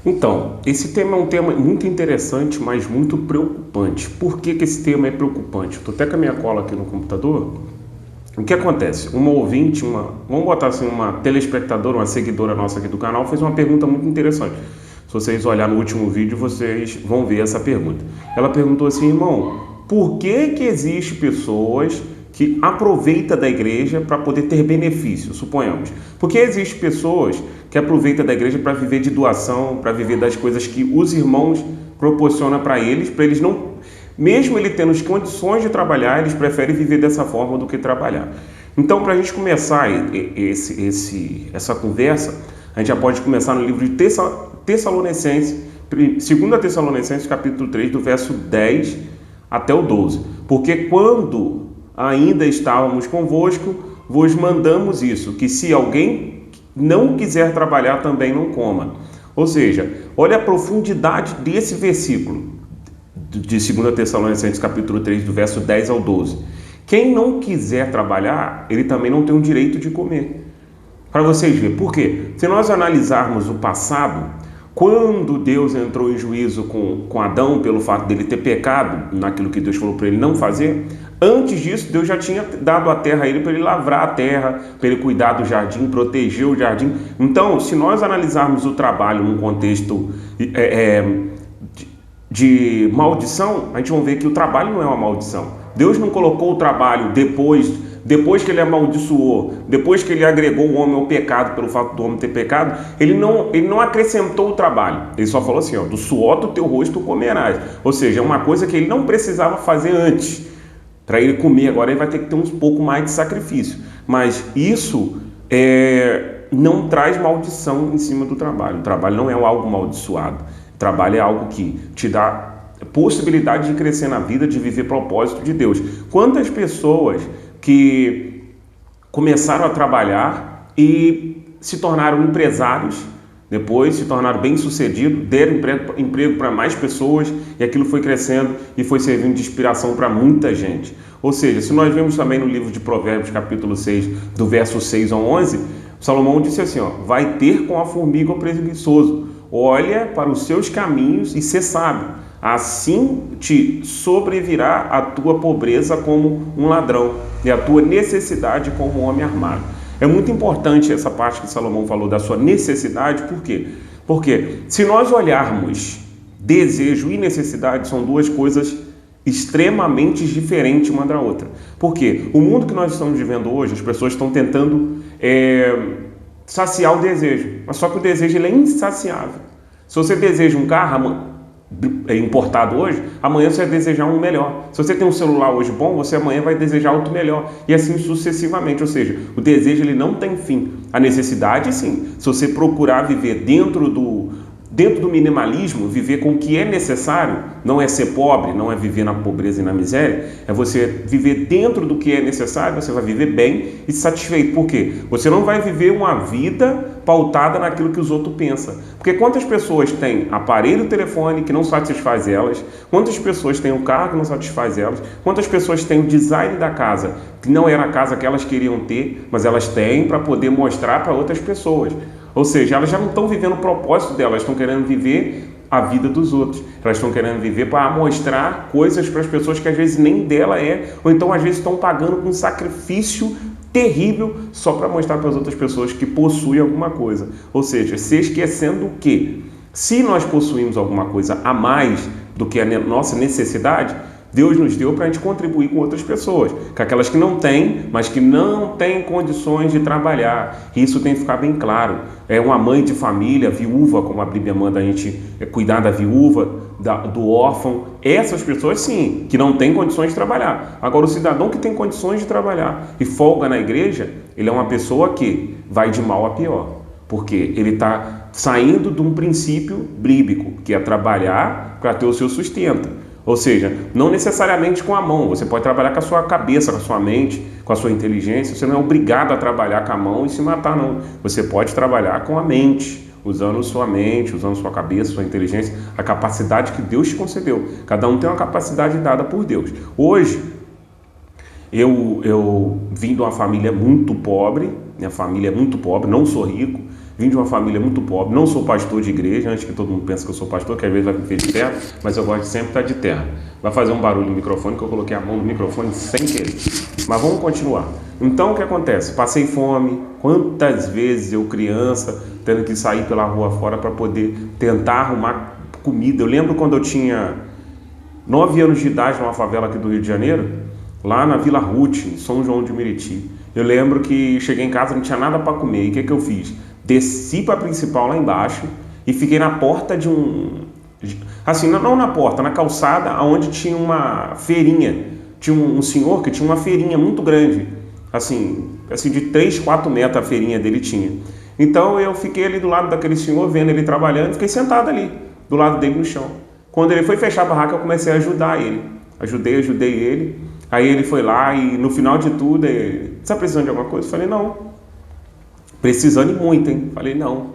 Então, esse tema é um tema muito interessante, mas muito preocupante. Por que que esse tema é preocupante? Estou até com a minha cola aqui no computador. O que acontece? Uma ouvinte, vamos botar assim, uma telespectadora, uma seguidora nossa aqui do canal, fez uma pergunta muito interessante. Se vocês olharem no último vídeo, vocês vão ver essa pergunta. Ela perguntou assim, irmão, por que que existe pessoas que aproveitam da igreja para poder ter benefício, suponhamos? Porque existem pessoas que aproveitam da igreja para viver de doação, para viver das coisas que os irmãos proporcionam para eles não, mesmo ele tendo as condições de trabalhar, eles preferem viver dessa forma do que trabalhar. Então, para a gente começar essa conversa, a gente já pode começar no livro de Tessalonicenses, 2 Tessalonicenses, capítulo 3, do verso 10 até o 12. Porque quando ainda estávamos convosco, vos mandamos isso, que se alguém não quiser trabalhar, também não coma. Ou seja, olha a profundidade desse versículo de 2 Tessalonicenses capítulo 3, do verso 10 ao 12. Quem não quiser trabalhar, ele também não tem o direito de comer. Para vocês verem, por quê? Se nós analisarmos o passado, quando Deus entrou em juízo com Adão pelo fato dele ter pecado naquilo que Deus falou para ele não fazer, antes disso Deus já tinha dado a terra a ele para ele lavrar a terra, para ele cuidar do jardim, proteger o jardim. Então, se nós analisarmos o trabalho num contexto de maldição, a gente vai ver que o trabalho não é uma maldição. Deus não colocou o trabalho depois que ele amaldiçoou, depois que ele agregou o homem ao pecado pelo fato do homem ter pecado, ele não acrescentou o trabalho. Ele só falou assim, ó, do suor do teu rosto comerás. Ou seja, é uma coisa que ele não precisava fazer antes. Para ele comer, agora ele vai ter que ter um pouco mais de sacrifício. Mas isso não traz maldição em cima do trabalho. O trabalho não é algo amaldiçoado. O trabalho é algo que te dá possibilidade de crescer na vida, de viver propósito de Deus. Quantas pessoas que começaram a trabalhar e se tornaram empresários, depois se tornaram bem-sucedidos, deram emprego para mais pessoas e aquilo foi crescendo e foi servindo de inspiração para muita gente. Ou seja, se nós vemos também no livro de Provérbios, capítulo 6, do verso 6 ao 11, Salomão disse assim, ó, vai ter com a formiga o preguiçoso, olha para os seus caminhos e ser sábio, assim te sobrevirá a tua pobreza como um ladrão e a tua necessidade como um homem armado. É muito importante essa parte que Salomão falou da sua necessidade, por quê? Porque se nós olharmos desejo e necessidade, são duas coisas extremamente diferentes uma da outra. Porque o mundo que nós estamos vivendo hoje, as pessoas estão tentando saciar o desejo, mas só que o desejo ele é insaciável. Se você deseja um carro importado hoje, amanhã você vai desejar um melhor. Se você tem um celular hoje bom, você amanhã vai desejar outro melhor. E assim sucessivamente. Ou seja, o desejo ele não tem fim. A necessidade, sim. Se você procurar viver dentro do minimalismo, viver com o que é necessário, não é ser pobre, não é viver na pobreza e na miséria, é você viver dentro do que é necessário, você vai viver bem e satisfeito. Por quê? Você não vai viver uma vida pautada naquilo que os outros pensam. Porque quantas pessoas têm aparelho telefone que não satisfaz elas, quantas pessoas têm um carro que não satisfaz elas, quantas pessoas têm o design da casa que não era a casa que elas queriam ter, mas elas têm para poder mostrar para outras pessoas. Ou seja, elas já não estão vivendo o propósito delas, estão querendo viver a vida dos outros. Elas estão querendo viver para mostrar coisas para as pessoas que às vezes nem dela é, ou então às vezes estão pagando com um sacrifício terrível só para mostrar para as outras pessoas que possuem alguma coisa. Ou seja, se esquecendo que se nós possuímos alguma coisa a mais do que a nossa necessidade, Deus nos deu para a gente contribuir com outras pessoas, com aquelas que não têm, mas que não têm condições de trabalhar. E isso tem que ficar bem claro. É uma mãe de família, viúva, como a Bíblia manda a gente cuidar da viúva, do órfão. Essas pessoas, sim, que não têm condições de trabalhar. Agora, o cidadão que tem condições de trabalhar e folga na igreja, ele é uma pessoa que vai de mal a pior. Porque ele está saindo de um princípio bíblico, que é trabalhar para ter o seu sustento. Ou seja, não necessariamente com a mão, você pode trabalhar com a sua cabeça, com a sua mente, com a sua inteligência, você não é obrigado a trabalhar com a mão e se matar, não. Você pode trabalhar com a mente, usando sua mente, usando sua cabeça, sua inteligência, a capacidade que Deus te concedeu. Cada um tem uma capacidade dada por Deus. Hoje, eu vim de uma família muito pobre, minha família é muito pobre, não sou rico, Vim de uma família muito pobre, não sou pastor de igreja, antes que todo mundo pense que eu sou pastor, que às vezes vai me ver de terra, mas eu gosto de sempre estar de terra. Vai fazer um barulho no microfone, que eu coloquei a mão no microfone sem querer. Mas vamos continuar. Então o que acontece? Passei fome, quantas vezes eu criança, tendo que sair pela rua fora para poder tentar arrumar comida. Eu lembro quando eu tinha 9 anos de idade numa favela aqui do Rio de Janeiro, lá na Vila Ruth, em São João de Meriti. Eu lembro que cheguei em casa, não tinha nada para comer, e o que eu fiz? Desci para a principal lá embaixo e fiquei na porta de assim, não na porta, na calçada, onde tinha uma feirinha. Tinha um senhor que tinha uma feirinha muito grande, assim de 3, 4 metros a feirinha dele tinha. Então eu fiquei ali do lado daquele senhor, vendo ele trabalhando, fiquei sentado ali, do lado dele no chão. Quando ele foi fechar a barraca, eu comecei a ajudar ele. Ajudei ele. Aí ele foi lá e no final de tudo, ele, está precisando de alguma coisa? Eu falei, não. Precisando e muito, hein? Falei, não.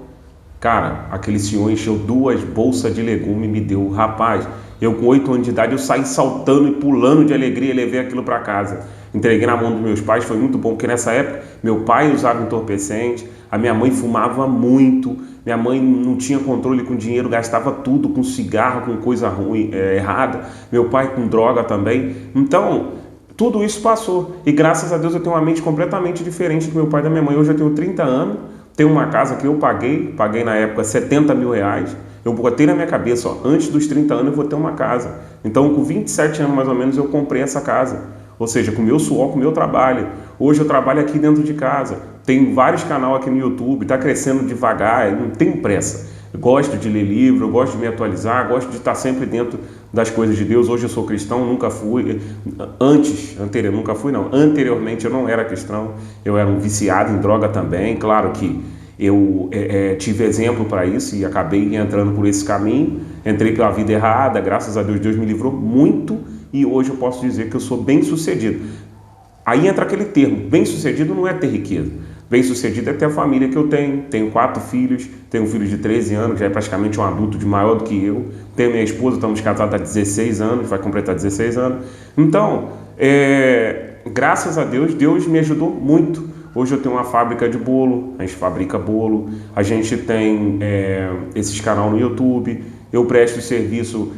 Cara, aquele senhor encheu 2 bolsas de legume e me deu. Rapaz, eu com 8 anos de idade, eu saí saltando e pulando de alegria e levei aquilo para casa. Entreguei na mão dos meus pais, foi muito bom, porque nessa época meu pai usava entorpecente, a minha mãe fumava muito, minha mãe não tinha controle com dinheiro, gastava tudo com cigarro, com coisa ruim, errada, meu pai com droga também. Então, tudo isso passou e graças a Deus eu tenho uma mente completamente diferente do meu pai e da minha mãe. Hoje eu tenho 30 anos, tenho uma casa que eu paguei na época 70 mil reais. Eu botei na minha cabeça, antes dos 30 anos eu vou ter uma casa. Então com 27 anos mais ou menos eu comprei essa casa. Ou seja, com o meu suor, com o meu trabalho. Hoje eu trabalho aqui dentro de casa. Tenho vários canais aqui no YouTube, está crescendo devagar, não tenho pressa. Eu gosto de ler livro, eu gosto de me atualizar, gosto de estar sempre dentro das coisas de Deus. Hoje eu sou cristão, nunca fui. Anteriormente eu não era cristão, eu era um viciado em droga também. Claro que eu tive exemplo para isso e acabei entrando por esse caminho. Entrei pela vida errada, graças a Deus, Deus me livrou muito e hoje eu posso dizer que eu sou bem sucedido. Aí entra aquele termo, bem sucedido não é ter riqueza. Bem sucedido é ter a família que eu tenho 4 filhos, tenho um filho de 13 anos, já é praticamente um adulto de maior do que eu, tenho minha esposa, estamos casados há 16 anos, vai completar 16 anos. Então, graças a Deus, Deus me ajudou muito. Hoje eu tenho uma fábrica de bolo, a gente fabrica bolo, a gente tem esses canais no YouTube, eu presto serviço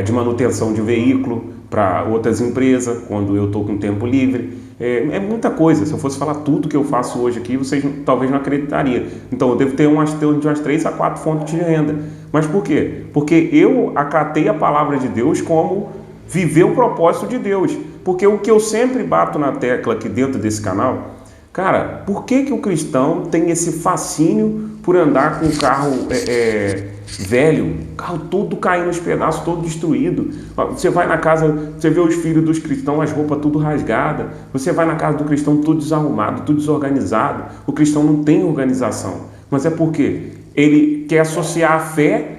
de manutenção de veículo para outras empresas, quando eu estou com tempo livre. É muita coisa, se eu fosse falar tudo que eu faço hoje aqui, vocês talvez não acreditariam. Então eu devo ter umas 3 a 4 fontes de renda. Mas por quê? Porque eu acatei a palavra de Deus como viver o propósito de Deus. Porque o que eu sempre bato na tecla aqui dentro desse canal, cara, por que o cristão tem esse fascínio por andar com o carro velho, carro todo caindo nos pedaços, todo destruído? Você vai na casa, você vê os filhos dos cristãos, as roupas tudo rasgadas. Você vai na casa do cristão tudo desarrumado, tudo desorganizado. O cristão não tem organização. Mas é porque ele quer associar a fé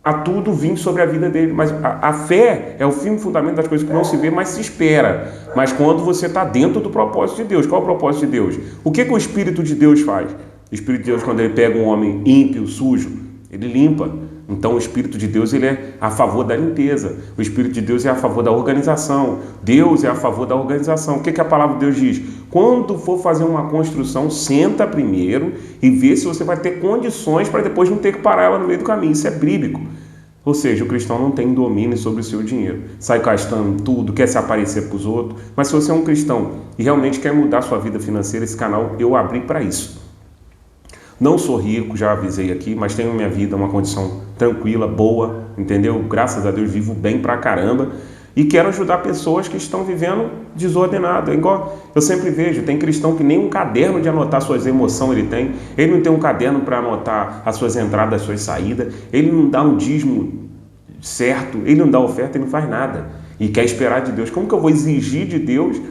a tudo vir sobre a vida dele. Mas a fé é o firme fundamento das coisas que não se vê, mas se espera. Mas quando você está dentro do propósito de Deus. Qual é o propósito de Deus? O que o Espírito de Deus faz? O Espírito de Deus, quando ele pega um homem ímpio, sujo, ele limpa. Então o Espírito de Deus, ele é a favor da limpeza. O Espírito de Deus é a favor da organização. Deus é a favor da organização. O que a palavra de Deus diz? Quando for fazer uma construção, senta primeiro e vê se você vai ter condições para depois não ter que parar ela no meio do caminho. Isso é bíblico. Ou seja, o cristão não tem domínio sobre o seu dinheiro. Sai gastando tudo, quer se aparecer para os outros. Mas se você é um cristão e realmente quer mudar a sua vida financeira, esse canal eu abri para isso. Não sou rico, já avisei aqui, mas tenho minha vida, uma condição tranquila, boa, entendeu? Graças a Deus vivo bem pra caramba e quero ajudar pessoas que estão vivendo desordenado. É igual eu sempre vejo, tem cristão que nem um caderno de anotar suas emoções ele tem, ele não tem um caderno para anotar as suas entradas, as suas saídas, ele não dá um dízimo certo, ele não dá oferta, ele não faz nada e quer esperar de Deus. Como que eu vou exigir de Deus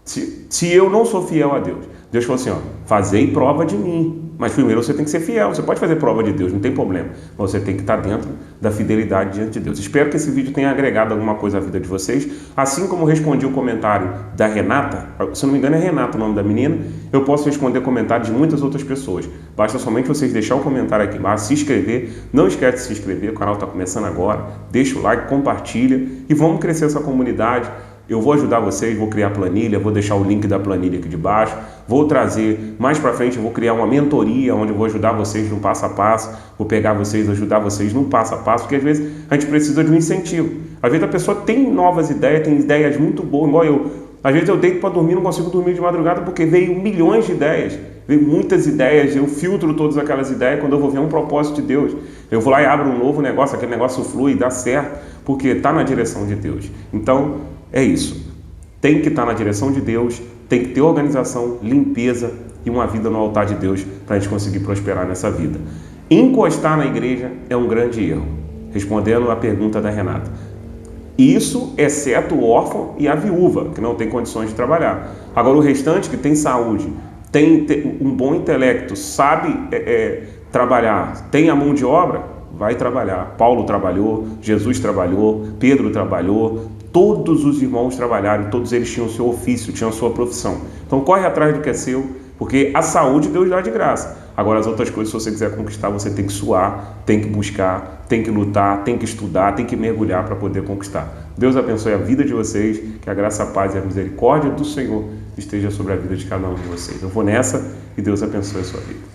se eu não sou fiel a Deus? Deus falou assim, fazei prova de mim. Mas primeiro você tem que ser fiel, você pode fazer prova de Deus, não tem problema. Mas você tem que estar dentro da fidelidade diante de Deus. Espero que esse vídeo tenha agregado alguma coisa à vida de vocês. Assim como eu respondi o comentário da Renata, se não me engano é Renata o nome da menina, eu posso responder comentários de muitas outras pessoas. Basta somente vocês deixar o comentário aqui embaixo, se inscrever. Não esquece de se inscrever, o canal está começando agora. Deixa o like, compartilha e vamos crescer essa comunidade. Eu vou ajudar vocês, vou criar planilha, vou deixar o link da planilha aqui de baixo, vou trazer, mais para frente eu vou criar uma mentoria, onde eu vou ajudar vocês no passo a passo, vou pegar vocês, ajudar vocês no passo a passo, porque às vezes a gente precisa de um incentivo. Às vezes a pessoa tem novas ideias, tem ideias muito boas, igual eu. Às vezes eu deito para dormir, não consigo dormir de madrugada porque veio milhões de ideias, veio muitas ideias, eu filtro todas aquelas ideias, quando eu vou ver um propósito de Deus, eu vou lá e abro um novo negócio, aquele negócio flui, dá certo, porque está na direção de Deus. Então, é isso. Tem que estar na direção de Deus, tem que ter organização, limpeza e uma vida no altar de Deus para a gente conseguir prosperar nessa vida. Encostar na igreja é um grande erro, respondendo a pergunta da Renata. Isso, exceto o órfão e a viúva, que não tem condições de trabalhar. Agora, o restante, que tem saúde, tem um bom intelecto, sabe trabalhar, tem a mão de obra, vai trabalhar. Paulo trabalhou, Jesus trabalhou, Pedro trabalhou, todos os irmãos trabalharam, todos eles tinham o seu ofício, tinham a sua profissão. Então, corre atrás do que é seu, porque a saúde Deus dá de graça. Agora, as outras coisas, se você quiser conquistar, você tem que suar, tem que buscar, tem que lutar, tem que estudar, tem que mergulhar para poder conquistar. Deus abençoe a vida de vocês, que a graça, a paz e a misericórdia do Senhor esteja sobre a vida de cada um de vocês. Eu vou nessa e Deus abençoe a sua vida.